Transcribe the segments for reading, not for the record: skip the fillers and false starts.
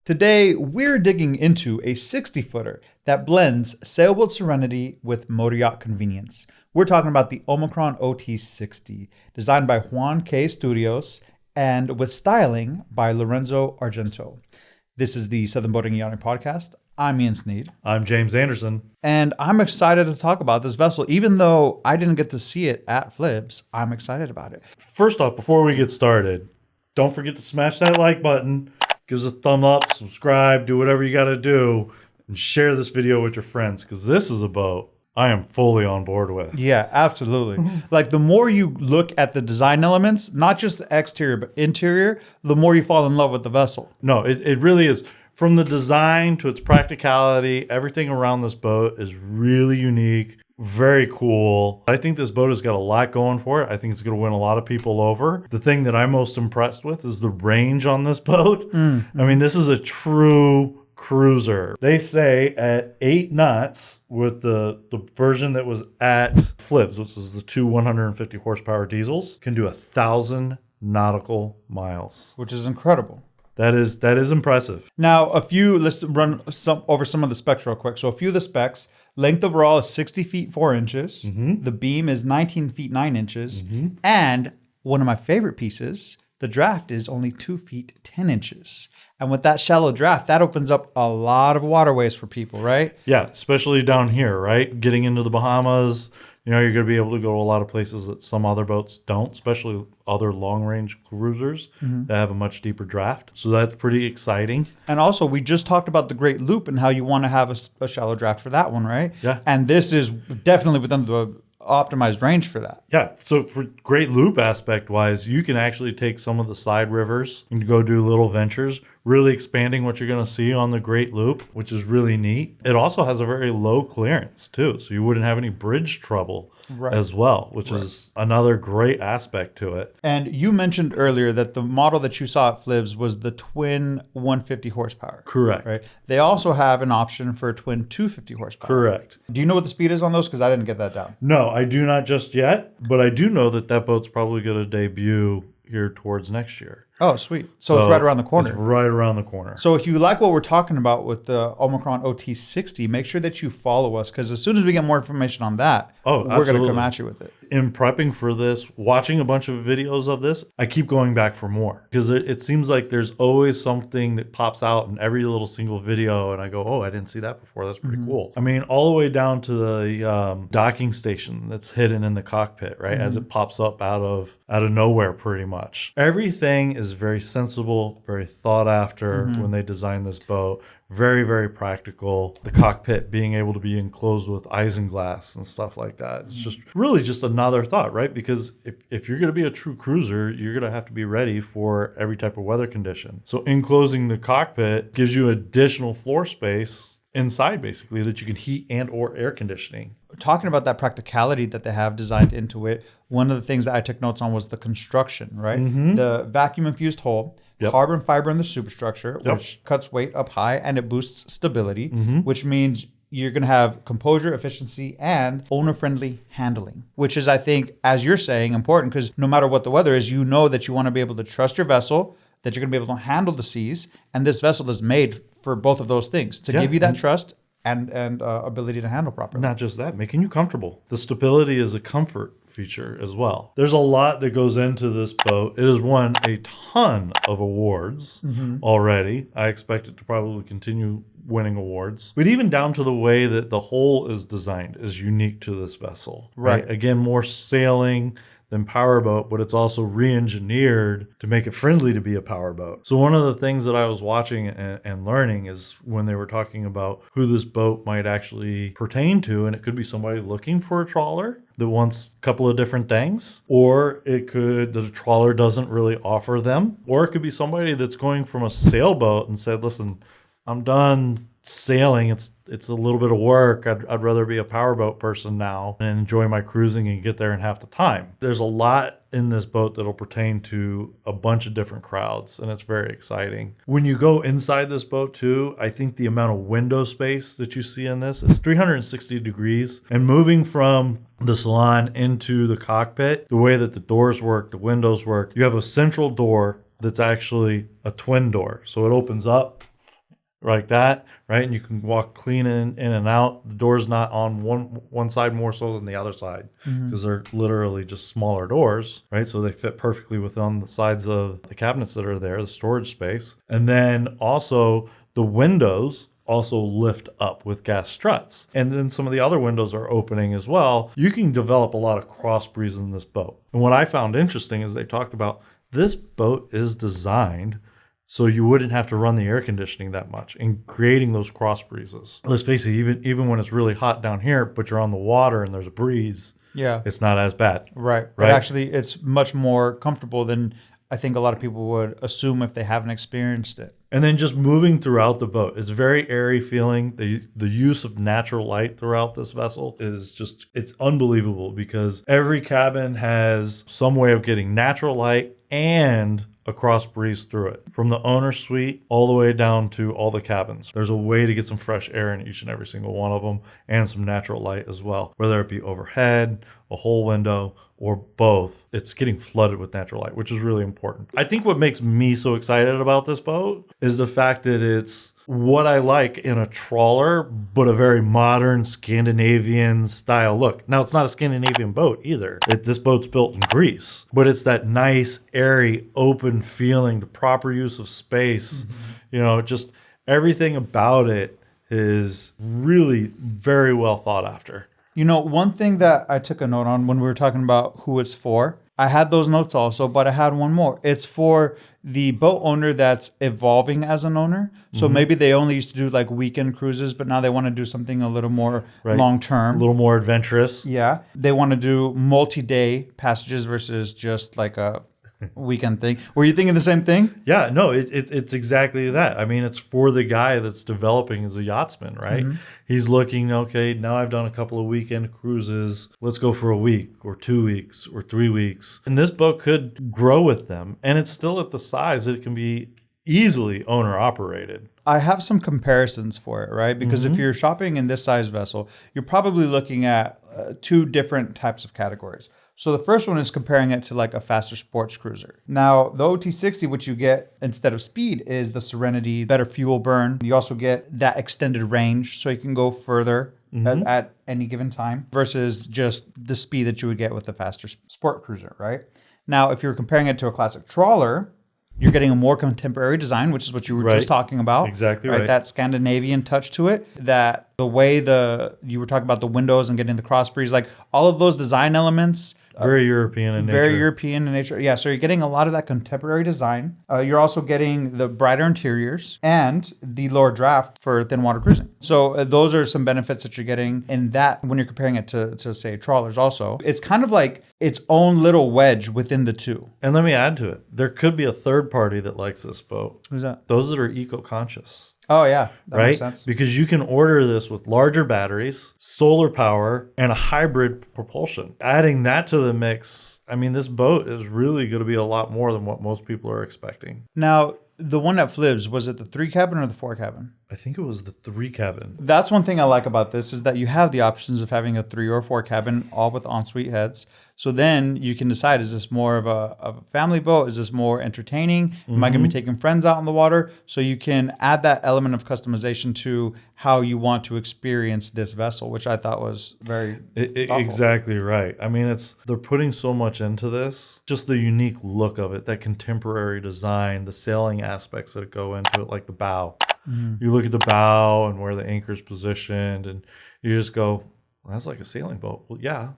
Today, we're digging into a 60-footer that blends sailboat serenity with motor yacht convenience. We're talking about the Omikron OT60, designed by Juan K Studios and with styling by Lorenzo Argento. This is the Southern Boating and Yachting Podcast. I'm Ian Sneed. I'm James Anderson. And I'm excited to talk about this vessel. Even though I didn't get to see it at Flibs, I'm excited about it. First off, before we get started, don't forget to smash that like button. Give us a thumb up, subscribe, do whatever you got to do, and share this video with your friends, because this is a boat I am fully on board with. Yeah, absolutely. Like, the more you look at the design elements, not just the exterior, but interior, the more you fall in love with the vessel. No, it really is. From the design to its practicality, everything around this boat is really unique. Very cool. I think this boat has got a lot going for it. I think it's going to win a lot of people over. The thing that I'm most impressed with is the range on this boat. I mean, this is a true cruiser. They say at 8 knots with the version that was at Flibs, which is the two 150 horsepower diesels, can do 1,000 nautical miles. Which is incredible. That is impressive. Now, let's run over some of the specs real quick. So a few of the specs. Length overall is 60 feet 4 inches. The beam is 19 feet 9 inches. And one of my favorite pieces, the draft is only 2 feet 10 inches. And with that shallow draft, that opens up a lot of waterways for people, right? Yeah, especially down here, right? Getting into the Bahamas, you're going to be able to go to a lot of places that some other boats don't, especially other long-range cruisers that have a much deeper draft. So that's pretty exciting. And also, we just talked about the Great Loop and how you want to have a shallow draft for that one, right? Yeah. And this is definitely within the optimized range for that. Yeah, so for Great Loop aspect-wise, you can actually take some of the side rivers and go do little ventures, really expanding what you're going to see on the Great Loop, which is really neat. It also has a very low clearance, too, so you wouldn't have any bridge trouble as well, which is another great aspect to it. And you mentioned earlier that the model that you saw at Flibs was the twin 150 horsepower. Correct. Right. They also have an option for a twin 250 horsepower. Correct. Do you know what the speed is on those? Because I didn't get that down. No, I do not just yet, but I do know that boat's probably going to debut here towards next year. Oh, sweet. So it's right around the corner. It's right around the corner. So if you like what we're talking about with the Omikron OT60, make sure that you follow us, because as soon as we get more information on that, we're going to come at you with it. In prepping for this, watching a bunch of videos of this, I keep going back for more, because it seems like there's always something that pops out in every little single video, and I go, oh, I didn't see that before. That's pretty cool. I mean, all the way down to the docking station that's hidden in the cockpit, right? As it pops up out of nowhere, pretty much. Everything is very sensible, very thought after when they designed this boat. Very, very practical. The cockpit being able to be enclosed with isinglass and stuff like that. It's just really just another thought, right? Because if you're going to be a true cruiser, you're going to have to be ready for every type of weather condition. So enclosing the cockpit gives you additional floor space inside, basically, that you can heat and or air conditioning. Talking about that practicality that they have designed into it, one of the things that I took notes on was the construction, right? The vacuum-infused hull, carbon fiber in the superstructure, which cuts weight up high and it boosts stability, which means you're going to have composure, efficiency, and owner-friendly handling, which is, I think, as you're saying, important, because no matter what the weather is, you know that you want to be able to trust your vessel, that you're going to be able to handle the seas, and this vessel is made for both of those things, to give you that trust and ability to handle properly. Not just that, making you comfortable. The stability is a comfort feature as well. There's a lot that goes into this boat. It has won a ton of awards already. I expect it to probably continue winning awards. But even down to the way that the hull is designed is unique to this vessel. Right? Again, more sailing than powerboat, but it's also re-engineered to make it friendly to be a powerboat. So one of the things that I was watching and learning is when they were talking about who this boat might actually pertain to, and it could be somebody looking for a trawler that wants a couple of different things, or it could, the trawler doesn't really offer them, or it could be somebody that's going from a sailboat and said, listen, I'm done sailing. It's a little bit of work. I'd rather be a powerboat person now and enjoy my cruising and get there in half the time. There's a lot in this boat that'll pertain to a bunch of different crowds, and it's very exciting. When you go inside this boat too, I think the amount of window space that you see in this is 360 degrees, and moving from the salon into the cockpit, the way that the doors work, the windows work, you have a central door that's actually a twin door. So it opens up like that, right? And you can walk clean in and out. The door's not on one side more so than the other side because they're literally just smaller doors, right? So they fit perfectly within the sides of the cabinets that are there, the storage space. And then also the windows also lift up with gas struts. And then some of the other windows are opening as well. You can develop a lot of cross breeze in this boat. And what I found interesting is they talked about this boat is designed so you wouldn't have to run the air conditioning that much in creating those cross breezes. Let's face it, even when it's really hot down here, but you're on the water and there's a breeze, it's not as bad. Right. But actually, it's much more comfortable than I think a lot of people would assume if they haven't experienced it. And then just moving throughout the boat, it's very airy feeling. The use of natural light throughout this vessel is just, it's unbelievable because every cabin has some way of getting natural light and a cross breeze through it. From the owner's suite all the way down to all the cabins. There's a way to get some fresh air in each and every single one of them and some natural light as well. Whether it be overhead, a whole window, or both, it's getting flooded with natural light, which is really important. I think what makes me so excited about this boat is the fact that it's what I like in a trawler, but a very modern Scandinavian style look. Now, it's not a Scandinavian boat either. This boat's built in Greece, but it's that nice, airy, open feeling, the proper use of space, just everything about it is really very well thought after. One thing that I took a note on when we were talking about who it's for, I had those notes also, but I had one more. It's for the boat owner that's evolving as an owner. So maybe they only used to do like weekend cruises, but now they want to do something a little more long-term. A little more adventurous. Yeah. They want to do multi-day passages versus just like a weekend thing. Were you thinking the same thing? Yeah, no, it's exactly that. I mean, it's for the guy that's developing as a yachtsman, right? He's looking, okay, now I've done a couple of weekend cruises. Let's go for a week or 2 weeks or 3 weeks. And this boat could grow with them. And it's still at the size that it can be easily owner operated. I have some comparisons for it, right? Because if you're shopping in this size vessel, you're probably looking at two different types of categories. So the first one is comparing it to like a faster sports cruiser. Now, the OT60, which you get instead of speed, is the Serenity, better fuel burn. You also get that extended range, so you can go further at any given time versus just the speed that you would get with the faster sport cruiser, right? Now, if you're comparing it to a classic trawler, you're getting a more contemporary design, which is what you were just talking about. Exactly right. That Scandinavian touch to it, that the way you were talking about the windows and getting the cross breeze, like all of those design elements. Very European in nature. Very European in nature. Yeah, so you're getting a lot of that contemporary design. You're also getting the brighter interiors and the lower draft for thin water cruising. So those are some benefits that you're getting in that when you're comparing it to say, trawlers also. It's kind of like its own little wedge within the two. And let me add to it. There could be a third party that likes this boat. Who's that? Those that are eco-conscious. Oh, yeah. That right? makes sense. Because you can order this with larger batteries, solar power, and a hybrid propulsion. Adding that to the mix, I mean, this boat is really going to be a lot more than what most people are expecting. Now, the one that flips, was it the 3 cabin or the 4 cabin? I think it was the 3 cabin. That's one thing I like about this is that you have the options of having a 3 or 4 cabin, all with ensuite heads. So then you can decide, is this more of a family boat? Is this more entertaining? Am I going to be taking friends out on the water? So you can add that element of customization to how you want to experience this vessel, which I thought was very thoughtful. Exactly right. I mean, they're putting so much into this, just the unique look of it, that contemporary design, the sailing aspects that go into it, like the bow. You look at the bow and where the anchor's positioned, and you just go, well, that's like a sailing boat. Well, yeah,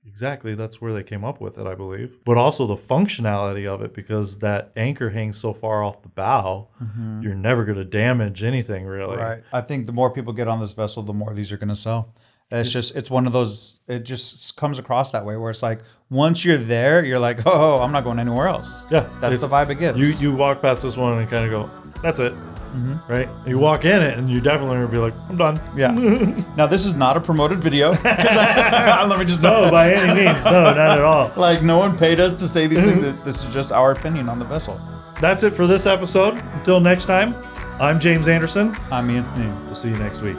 exactly. That's where they came up with it, I believe. But also the functionality of it, because that anchor hangs so far off the bow, you're never going to damage anything, really. Right. I think the more people get on this vessel, the more these are going to sell. It's one of those, it just comes across that way where it's like, once you're there, you're like, oh, I'm not going anywhere else. Yeah. That's the vibe it gives. You walk past this one and kind of go, that's it. Right? You walk in it and you definitely will be like, I'm done. Yeah. Now, this is not a promoted video. Let me just No, by any means. No, not at all. Like, no one paid us to say these things. This is just our opinion on the vessel. That's it for this episode. Until next time, I'm James Anderson. I'm Anthony. We'll see you next week.